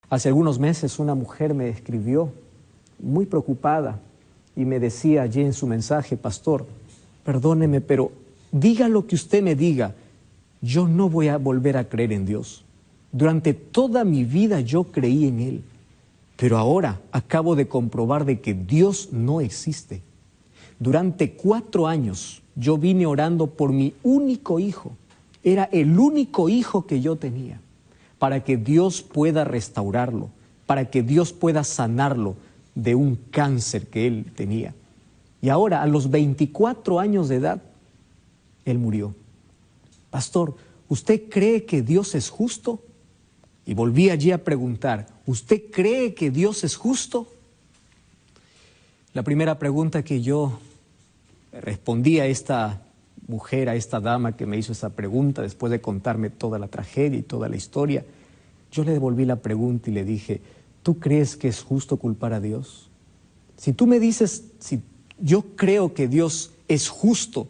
Hace algunos meses una mujer me escribió muy preocupada y me decía allí en su mensaje: pastor, perdóneme, pero diga lo que usted me diga, yo no voy a volver a creer en Dios. Durante toda mi vida yo creí en Él, pero ahora acabo de comprobar de que Dios no existe. Durante 4 años yo vine orando por mi único hijo. Era el único hijo que yo tenía, para que Dios pueda restaurarlo, para que Dios pueda sanarlo de un cáncer que él tenía. Y ahora, a los 24 años de edad, él murió. Pastor, ¿usted cree que Dios es justo? Y volví allí a preguntar, ¿usted cree que Dios es justo? La primera pregunta que yo respondí a esta mujer, a esta dama que me hizo esa pregunta, después de contarme toda la tragedia y toda la historia, yo le devolví la pregunta y le dije: ¿tú crees que es justo culpar a Dios? Si tú me dices, si yo creo que Dios es justo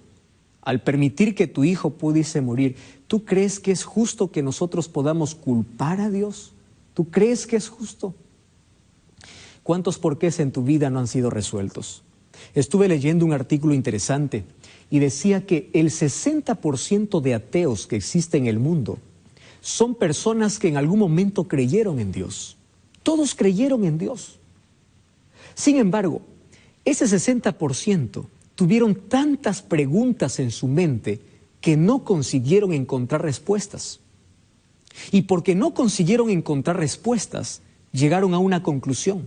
al permitir que tu hijo pudiese morir, ¿tú crees que es justo que nosotros podamos culpar a Dios? ¿Tú crees que es justo? ¿Cuántos porqués en tu vida no han sido resueltos? Estuve leyendo un artículo interesante y decía que el 60% de ateos que existe en el mundo son personas que en algún momento creyeron en Dios. Todos creyeron en Dios. Sin embargo, ese 60% tuvieron tantas preguntas en su mente que no consiguieron encontrar respuestas. Y porque no consiguieron encontrar respuestas, llegaron a una conclusión.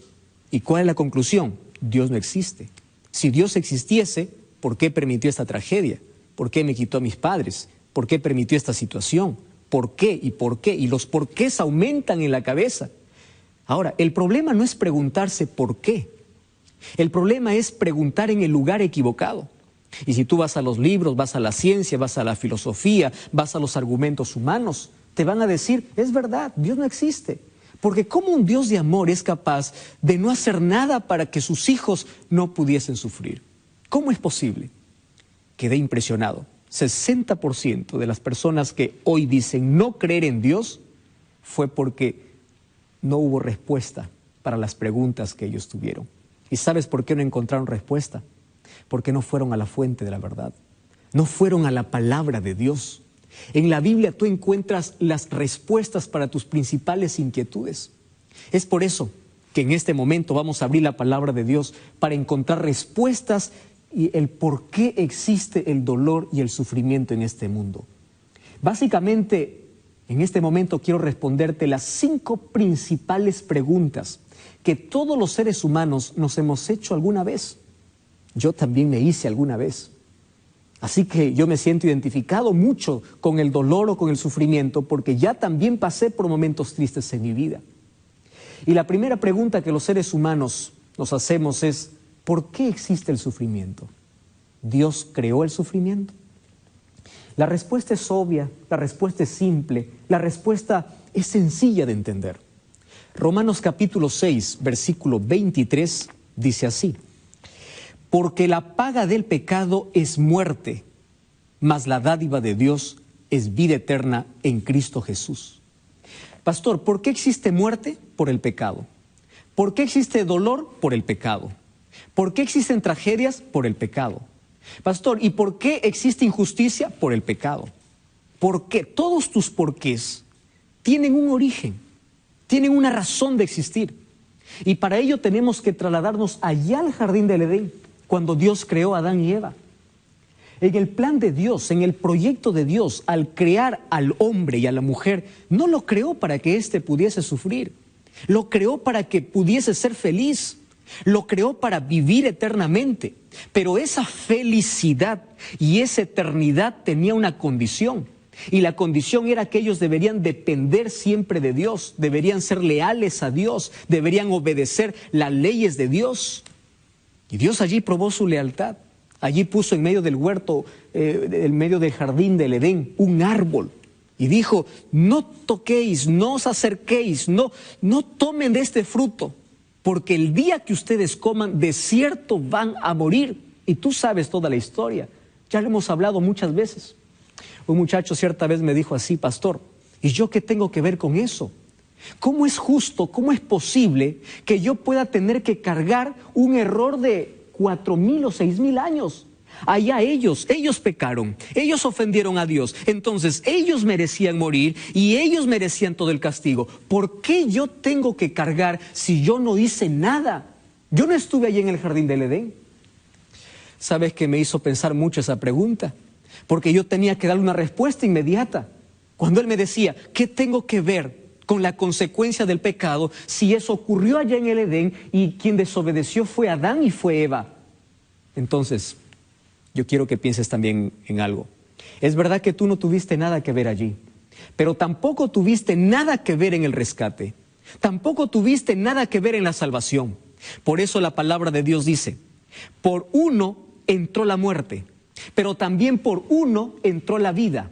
¿Y cuál es la conclusión? Dios no existe. Si Dios existiese, ¿por qué permitió esta tragedia? ¿Por qué me quitó a mis padres? ¿Por qué permitió esta situación? ¿Por qué y por qué? Y los porqués aumentan en la cabeza. Ahora, el problema no es preguntarse por qué. El problema es preguntar en el lugar equivocado. Y si tú vas a los libros, vas a la ciencia, vas a la filosofía, vas a los argumentos humanos, te van a decir, es verdad, Dios no existe. Porque ¿cómo un Dios de amor es capaz de no hacer nada para que sus hijos no pudiesen sufrir? ¿Cómo es posible? Quedé impresionado. 60% de las personas que hoy dicen no creer en Dios fue porque no hubo respuesta para las preguntas que ellos tuvieron. ¿Y sabes por qué no encontraron respuesta? Porque no fueron a la fuente de la verdad. No fueron a la palabra de Dios. En la Biblia tú encuentras las respuestas para tus principales inquietudes. Es por eso que en este momento vamos a abrir la palabra de Dios para encontrar respuestas y el por qué existe el dolor y el sufrimiento en este mundo. Básicamente, en este momento quiero responderte las 5 principales preguntas que todos los seres humanos nos hemos hecho alguna vez. Yo también me hice alguna vez. Así que yo me siento identificado mucho con el dolor o con el sufrimiento porque ya también pasé por momentos tristes en mi vida. Y la primera pregunta que los seres humanos nos hacemos es: ¿por qué existe el sufrimiento? ¿Dios creó el sufrimiento? La respuesta es obvia, la respuesta es simple, la respuesta es sencilla de entender. Romanos capítulo 6, versículo 23 dice así: porque la paga del pecado es muerte, mas la dádiva de Dios es vida eterna en Cristo Jesús. Pastor, ¿por qué existe muerte? Por el pecado. ¿Por qué existe dolor? Por el pecado. ¿Por qué existen tragedias? Por el pecado. Pastor, ¿y por qué existe injusticia? Por el pecado. ¿Por qué? Todos tus porqués tienen un origen, tienen una razón de existir. Y para ello tenemos que trasladarnos allá al jardín del Edén, cuando Dios creó a Adán y Eva. En el plan de Dios, en el proyecto de Dios, al crear al hombre y a la mujer, no lo creó para que éste pudiese sufrir. Lo creó para que pudiese ser feliz. Lo creó para vivir eternamente. Pero esa felicidad y esa eternidad tenía una condición. Y la condición era que ellos deberían depender siempre de Dios, deberían ser leales a Dios, deberían obedecer las leyes de Dios. Y Dios allí probó su lealtad. Allí puso en medio del huerto, en medio del jardín del Edén, un árbol. Y dijo: no toquéis, no os acerquéis, no tomen de este fruto, porque el día que ustedes coman, de cierto van a morir. Y tú sabes toda la historia, ya lo hemos hablado muchas veces. Un muchacho cierta vez me dijo así: pastor, ¿y yo qué tengo que ver con eso? ¿Cómo es justo, cómo es posible que yo pueda tener que cargar un error de 4,000 o 6,000 años? Allá ellos pecaron, ellos ofendieron a Dios, entonces ellos merecían morir y ellos merecían todo el castigo. ¿Por qué yo tengo que cargar si yo no hice nada? Yo no estuve allí en el jardín del Edén. ¿Sabes qué me hizo pensar mucho esa pregunta? Porque yo tenía que darle una respuesta inmediata. Cuando él me decía, ¿qué tengo que ver con la consecuencia del pecado si eso ocurrió allá en el Edén y quien desobedeció fue Adán y fue Eva? Entonces, yo quiero que pienses también en algo. Es verdad que tú no tuviste nada que ver allí, pero tampoco tuviste nada que ver en el rescate. Tampoco tuviste nada que ver en la salvación. Por eso la palabra de Dios dice, por uno entró la muerte, pero también por uno entró la vida.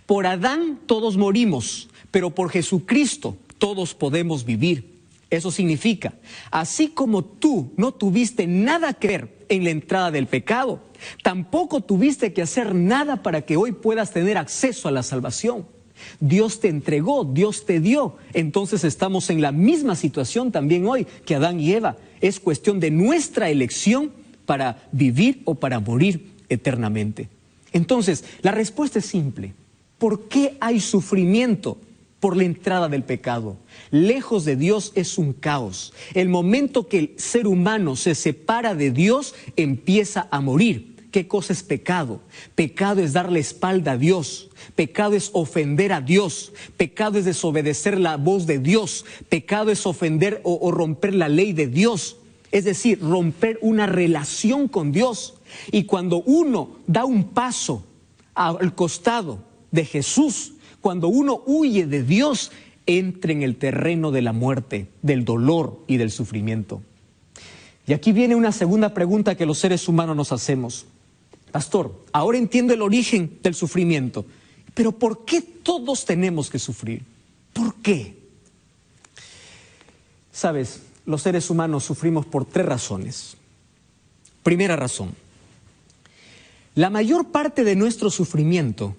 Por Adán todos morimos, pero por Jesucristo todos podemos vivir. Eso significa, así como tú no tuviste nada que ver en la entrada del pecado, tampoco tuviste que hacer nada para que hoy puedas tener acceso a la salvación. Dios te entregó, Dios te dio. Entonces estamos en la misma situación también hoy que Adán y Eva. Es cuestión de nuestra elección para vivir o para morir eternamente. Entonces, la respuesta es simple. ¿Por qué hay sufrimiento? Por la entrada del pecado. Lejos de Dios es un caos. El momento que el ser humano se separa de Dios, empieza a morir. ¿Qué cosa es pecado? Pecado es darle espalda a Dios. Pecado es ofender a Dios. Pecado es desobedecer la voz de Dios. Pecado es ofender o romper la ley de Dios. Es decir, romper una relación con Dios. Y cuando uno da un paso al costado de Jesús, cuando uno huye de Dios, entra en el terreno de la muerte, del dolor y del sufrimiento. Y aquí viene una segunda pregunta que los seres humanos nos hacemos. Pastor, ahora entiendo el origen del sufrimiento, pero ¿por qué todos tenemos que sufrir? ¿Por qué? Sabes, los seres humanos sufrimos por 3 razones. Primera razón, la mayor parte de nuestro sufrimiento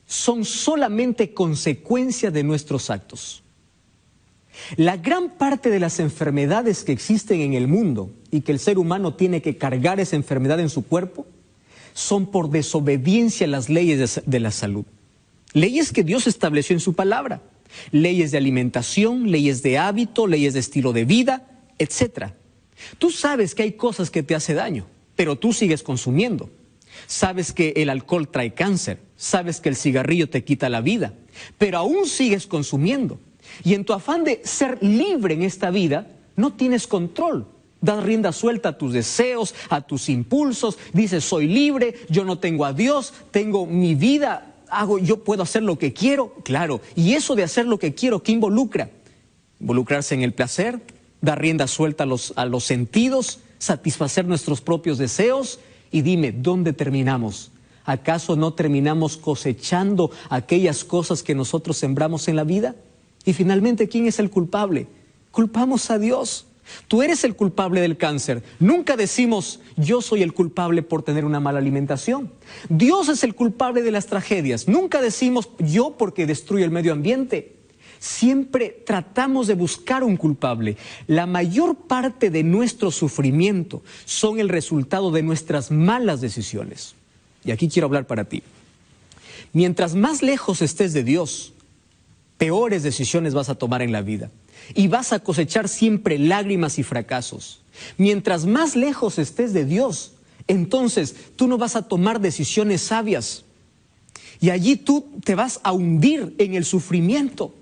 son solamente consecuencia de nuestros actos. La gran parte de las enfermedades que existen en el mundo y que el ser humano tiene que cargar esa enfermedad en su cuerpo son por desobediencia a las leyes de la salud. Leyes que Dios estableció en su palabra. Leyes de alimentación, leyes de hábito, leyes de estilo de vida, etc. Tú sabes que hay cosas que te hacen daño, pero tú sigues consumiendo. Sabes que el alcohol trae cáncer, sabes que el cigarrillo te quita la vida, pero aún sigues consumiendo. Y en tu afán de ser libre en esta vida, no tienes control. Das rienda suelta a tus deseos, a tus impulsos, dices soy libre, yo no tengo a Dios, tengo mi vida, yo puedo hacer lo que quiero. Claro, y eso de hacer lo que quiero, ¿qué involucra? Involucrarse en el placer, dar rienda suelta a los sentidos, satisfacer nuestros propios deseos. Y dime, ¿dónde terminamos? ¿Acaso no terminamos cosechando aquellas cosas que nosotros sembramos en la vida? Y finalmente, ¿quién es el culpable? Culpamos a Dios. Tú eres el culpable del cáncer. Nunca decimos, yo soy el culpable por tener una mala alimentación. Dios es el culpable de las tragedias. Nunca decimos, yo porque destruyo el medio ambiente. Siempre tratamos de buscar un culpable. La mayor parte de nuestro sufrimiento son el resultado de nuestras malas decisiones. Y aquí quiero hablar para ti. Mientras más lejos estés de Dios, peores decisiones vas a tomar en la vida. Y vas a cosechar siempre lágrimas y fracasos. Mientras más lejos estés de Dios, entonces tú no vas a tomar decisiones sabias. Y allí tú te vas a hundir en el sufrimiento.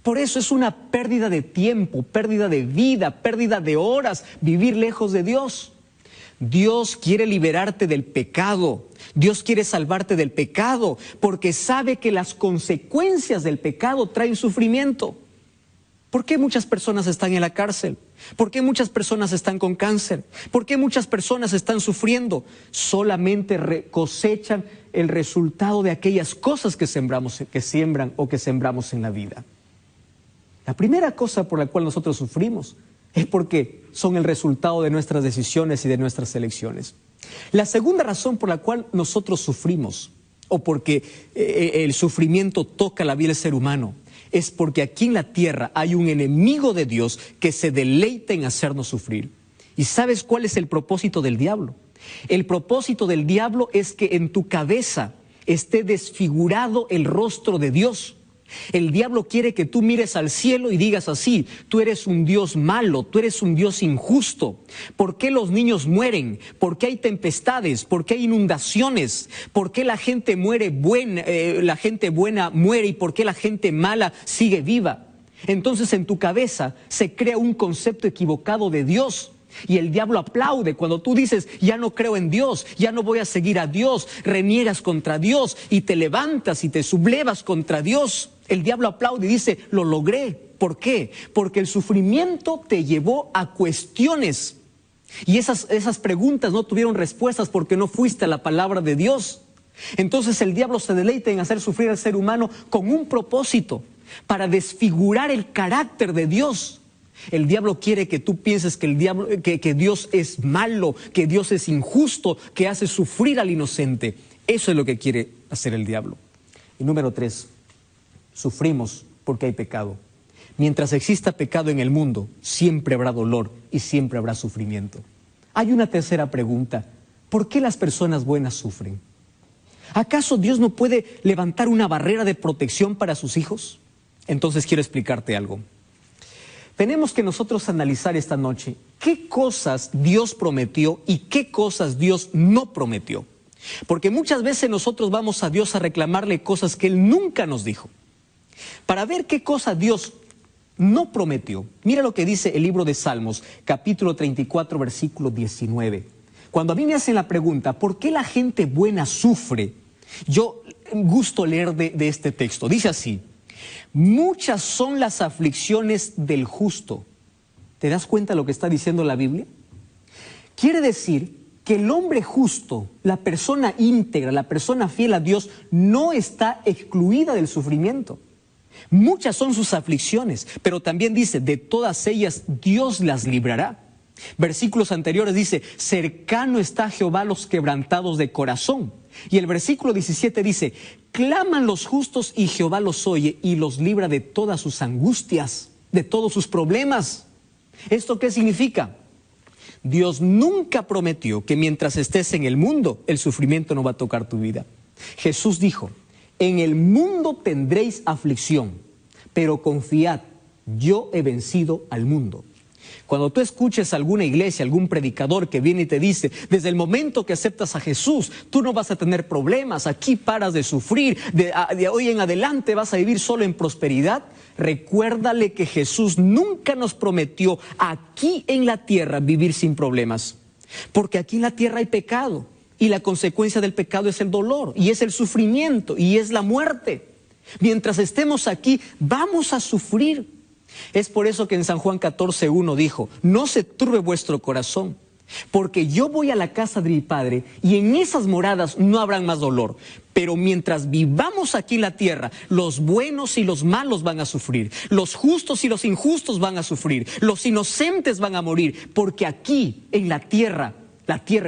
Por eso es una pérdida de tiempo, pérdida de vida, pérdida de horas, vivir lejos de Dios. Dios quiere liberarte del pecado. Dios quiere salvarte del pecado, porque sabe que las consecuencias del pecado traen sufrimiento. ¿Por qué muchas personas están en la cárcel? ¿Por qué muchas personas están con cáncer? ¿Por qué muchas personas están sufriendo? Solamente cosechan el resultado de aquellas cosas que siembran o que sembramos en la vida. La primera cosa por la cual nosotros sufrimos es porque son el resultado de nuestras decisiones y de nuestras elecciones. La segunda razón por la cual nosotros sufrimos, o porque el sufrimiento toca la vida del ser humano, es porque aquí en la tierra hay un enemigo de Dios que se deleita en hacernos sufrir. ¿Y sabes cuál es el propósito del diablo? El propósito del diablo es que en tu cabeza esté desfigurado el rostro de Dios. El diablo quiere que tú mires al cielo y digas así: tú eres un Dios malo, tú eres un Dios injusto. ¿Por qué los niños mueren? ¿Por qué hay tempestades? ¿Por qué hay inundaciones? ¿Por qué la gente la gente buena muere y por qué la gente mala sigue viva? Entonces en tu cabeza se crea un concepto equivocado de Dios. Y el diablo aplaude cuando tú dices: ya no creo en Dios, ya no voy a seguir a Dios, reniegas contra Dios y te levantas y te sublevas contra Dios. El diablo aplaude y dice: lo logré. ¿Por qué? Porque el sufrimiento te llevó a cuestiones y esas preguntas no tuvieron respuestas porque no fuiste a la palabra de Dios. Entonces el diablo se deleita en hacer sufrir al ser humano con un propósito: para desfigurar el carácter de Dios. El diablo quiere que tú pienses que Dios es malo, que Dios es injusto, que hace sufrir al inocente. Eso es lo que quiere hacer el diablo. Y número 3, sufrimos porque hay pecado. Mientras exista pecado en el mundo, siempre habrá dolor y siempre habrá sufrimiento. Hay una tercera pregunta: ¿por qué las personas buenas sufren? ¿Acaso Dios no puede levantar una barrera de protección para sus hijos? Entonces quiero explicarte algo. Tenemos que nosotros analizar esta noche qué cosas Dios prometió y qué cosas Dios no prometió. Porque muchas veces nosotros vamos a Dios a reclamarle cosas que Él nunca nos dijo. Para ver qué cosa Dios no prometió, mira lo que dice el libro de Salmos, capítulo 34, versículo 19. Cuando a mí me hacen la pregunta: ¿por qué la gente buena sufre? Yo gusto leer de este texto. Dice así: muchas son las aflicciones del justo. ¿Te das cuenta de lo que está diciendo la Biblia? Quiere decir que el hombre justo, la persona íntegra, la persona fiel a Dios, no está excluida del sufrimiento. Muchas son sus aflicciones, pero también dice: de todas ellas Dios las librará. Versículos anteriores dice: cercano está a Jehová los quebrantados de corazón. Y el versículo 17 dice: claman los justos y Jehová los oye y los libra de todas sus angustias, de todos sus problemas. ¿Esto qué significa? Dios nunca prometió que mientras estés en el mundo, el sufrimiento no va a tocar tu vida. Jesús dijo: en el mundo tendréis aflicción, pero confiad, yo he vencido al mundo. Cuando tú escuches a alguna iglesia, algún predicador que viene y te dice: desde el momento que aceptas a Jesús, tú no vas a tener problemas, aquí paras de sufrir, de hoy en adelante vas a vivir solo en prosperidad, recuérdale que Jesús nunca nos prometió aquí en la tierra vivir sin problemas. Porque aquí en la tierra hay pecado, y la consecuencia del pecado es el dolor, y es el sufrimiento, y es la muerte. Mientras estemos aquí, vamos a sufrir. Es por eso que en San Juan 14:1 dijo: no se turbe vuestro corazón, porque yo voy a la casa de mi Padre y en esas moradas no habrán más dolor. Pero mientras vivamos aquí en la tierra, los buenos y los malos van a sufrir, los justos y los injustos van a sufrir, los inocentes van a morir, porque aquí en la tierra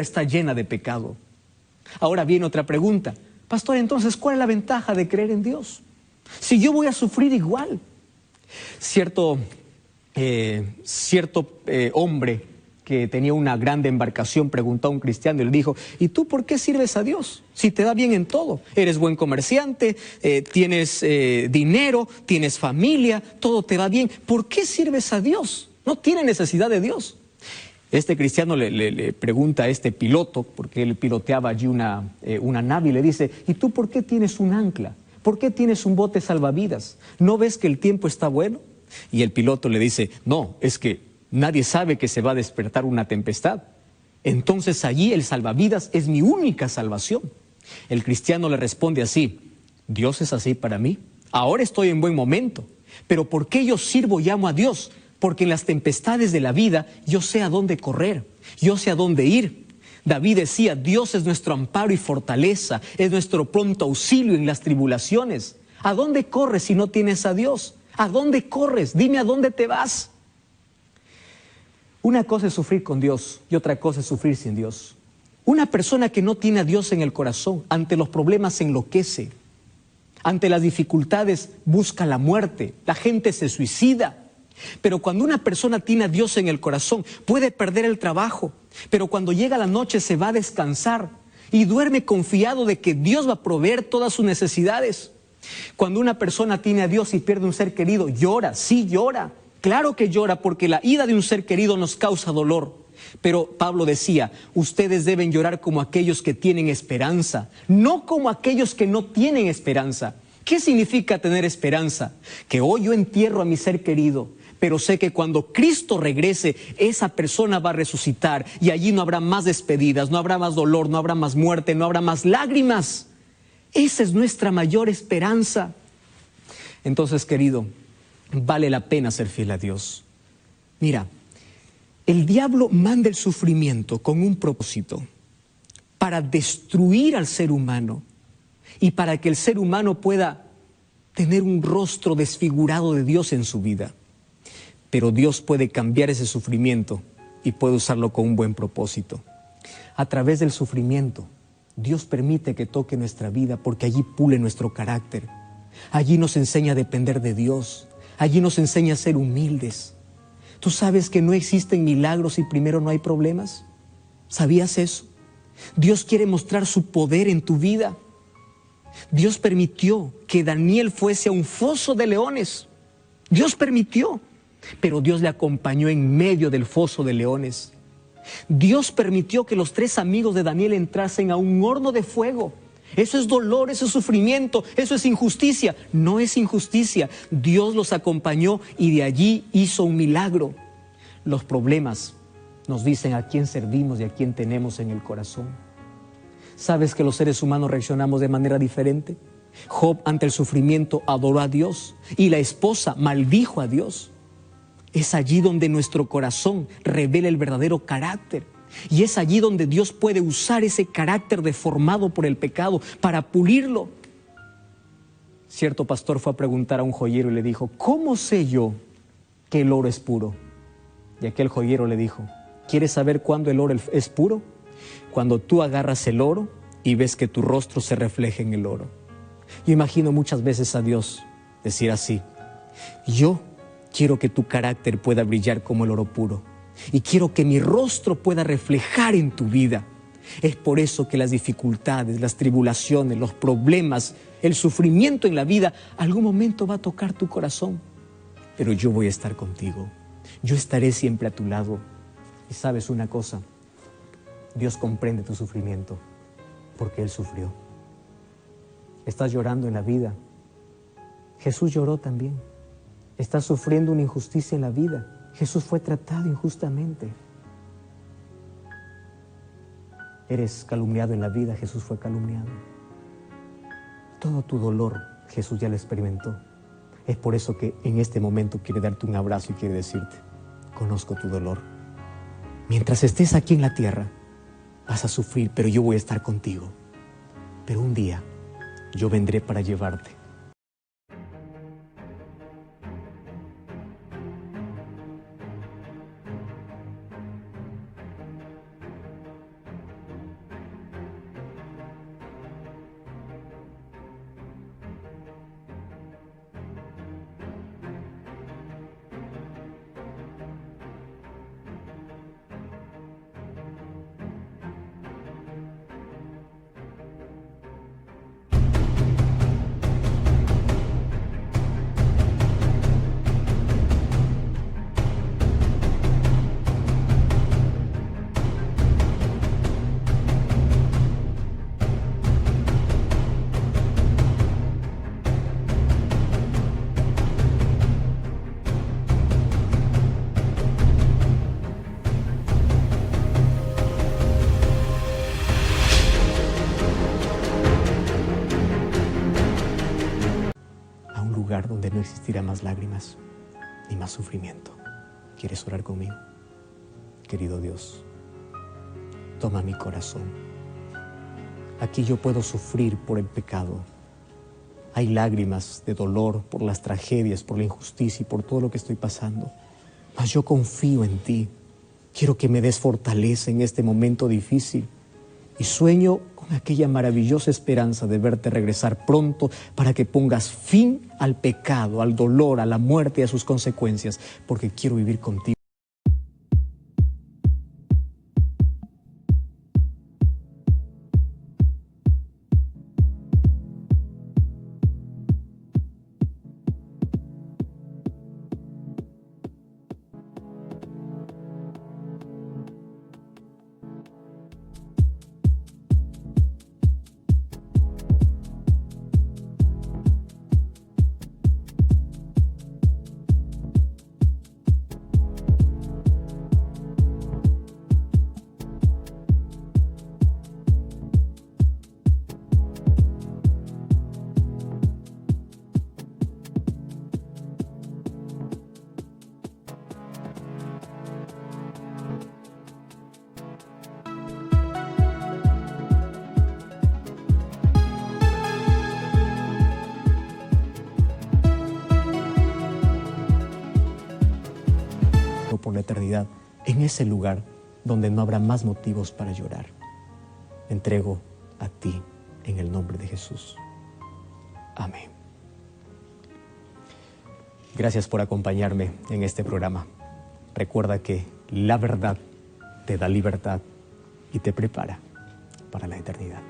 está llena de pecado. Ahora viene otra pregunta: pastor, entonces, ¿cuál es la ventaja de creer en Dios? Si yo voy a sufrir igual. Cierto hombre que tenía una grande embarcación preguntó a un cristiano y le dijo: ¿y tú por qué sirves a Dios? Si te da bien en todo, eres buen comerciante, tienes dinero, tienes familia, todo te va bien, ¿por qué sirves a Dios? No tiene necesidad de Dios. Este cristiano le pregunta a este piloto, porque él piloteaba allí una nave, y le dice: ¿y tú por qué tienes un ancla? ¿Por qué tienes un bote salvavidas? ¿No ves que el tiempo está bueno? Y el piloto le dice: no, es que nadie sabe que se va a despertar una tempestad. Entonces allí el salvavidas es mi única salvación. El cristiano le responde así: Dios es así para mí. Ahora estoy en buen momento. Pero ¿por qué yo sirvo y amo a Dios? Porque en las tempestades de la vida yo sé a dónde correr, yo sé a dónde ir. David decía: Dios es nuestro amparo y fortaleza, es nuestro pronto auxilio en las tribulaciones. ¿A dónde corres si no tienes a Dios? ¿A dónde corres? Dime, ¿a dónde te vas? Una cosa es sufrir con Dios y otra cosa es sufrir sin Dios. Una persona que no tiene a Dios en el corazón, ante los problemas se enloquece. Ante las dificultades busca la muerte, la gente se suicida. Pero cuando una persona tiene a Dios en el corazón, puede perder el trabajo, pero cuando llega la noche se va a descansar y duerme confiado de que Dios va a proveer todas sus necesidades. Cuando una persona tiene a Dios y pierde un ser querido, llora, sí llora. Claro que llora porque la ida de un ser querido nos causa dolor. Pero Pablo decía, ustedes deben llorar como aquellos que tienen esperanza, no como aquellos que no tienen esperanza. ¿Qué significa tener esperanza? Que hoy yo entierro a mi ser querido, pero sé que cuando Cristo regrese, esa persona va a resucitar y allí no habrá más despedidas, no habrá más dolor, no habrá más muerte, no habrá más lágrimas. Esa es nuestra mayor esperanza. Entonces, querido, vale la pena ser fiel a Dios. Mira, el diablo manda el sufrimiento con un propósito, para destruir al ser humano y para que el ser humano pueda tener un rostro desfigurado de Dios en su vida. Pero Dios puede cambiar ese sufrimiento y puede usarlo con un buen propósito. A través del sufrimiento, Dios permite que toque nuestra vida porque allí pule nuestro carácter. Allí nos enseña a depender de Dios. Allí nos enseña a ser humildes. ¿Tú sabes que no existen milagros si primero no hay problemas? ¿Sabías eso? Dios quiere mostrar su poder en tu vida. Dios permitió que Daniel fuese a un foso de leones. Dios permitió, pero Dios le acompañó en medio del foso de leones. Dios permitió que los 3 amigos de Daniel entrasen a un horno de fuego. Eso es dolor, eso es sufrimiento, eso es injusticia. No es injusticia. Dios los acompañó y de allí hizo un milagro. Los problemas nos dicen a quién servimos y a quién tenemos en el corazón. ¿Sabes que los seres humanos reaccionamos de manera diferente? Job ante el sufrimiento adoró a Dios y la esposa maldijo a Dios. Es allí donde nuestro corazón revela el verdadero carácter. Y es allí donde Dios puede usar ese carácter deformado por el pecado para pulirlo. Cierto pastor fue a preguntar a un joyero y le dijo, ¿cómo sé yo que el oro es puro? Y aquel joyero le dijo, ¿quieres saber cuándo el oro es puro? Cuando tú agarras el oro y ves que tu rostro se refleja en el oro. Yo imagino muchas veces a Dios decir así, yo quiero que tu carácter pueda brillar como el oro puro y quiero que mi rostro pueda reflejar en tu vida. Es por eso que las dificultades, las tribulaciones, los problemas, el sufrimiento en la vida, algún momento va a tocar tu corazón. Pero yo voy a estar contigo. Yo estaré siempre a tu lado. Y sabes una cosa, Dios comprende tu sufrimiento porque Él sufrió. Estás llorando en la vida. Jesús lloró también. Estás sufriendo una injusticia en la vida. Jesús fue tratado injustamente. Eres calumniado en la vida, Jesús fue calumniado. Todo tu dolor, Jesús ya lo experimentó. Es por eso que en este momento quiere darte un abrazo y quiere decirte, conozco tu dolor. Mientras estés aquí en la tierra, vas a sufrir, pero yo voy a estar contigo. Pero un día, yo vendré para llevarte. Donde no existirá más lágrimas ni más sufrimiento. ¿Quieres orar conmigo? Querido Dios, toma mi corazón. Aquí yo puedo sufrir por el pecado. Hay lágrimas de dolor por las tragedias, por la injusticia y por todo lo que estoy pasando. Mas yo confío en ti. Quiero que me des fortaleza en este momento difícil. Y sueño con aquella maravillosa esperanza de verte regresar pronto para que pongas fin al pecado, al dolor, a la muerte y a sus consecuencias, porque quiero vivir contigo. Por la eternidad, en ese lugar donde no habrá más motivos para llorar. Me entrego a ti en el nombre de Jesús. Amén. Gracias por acompañarme en este programa. Recuerda que la verdad te da libertad y te prepara para la eternidad.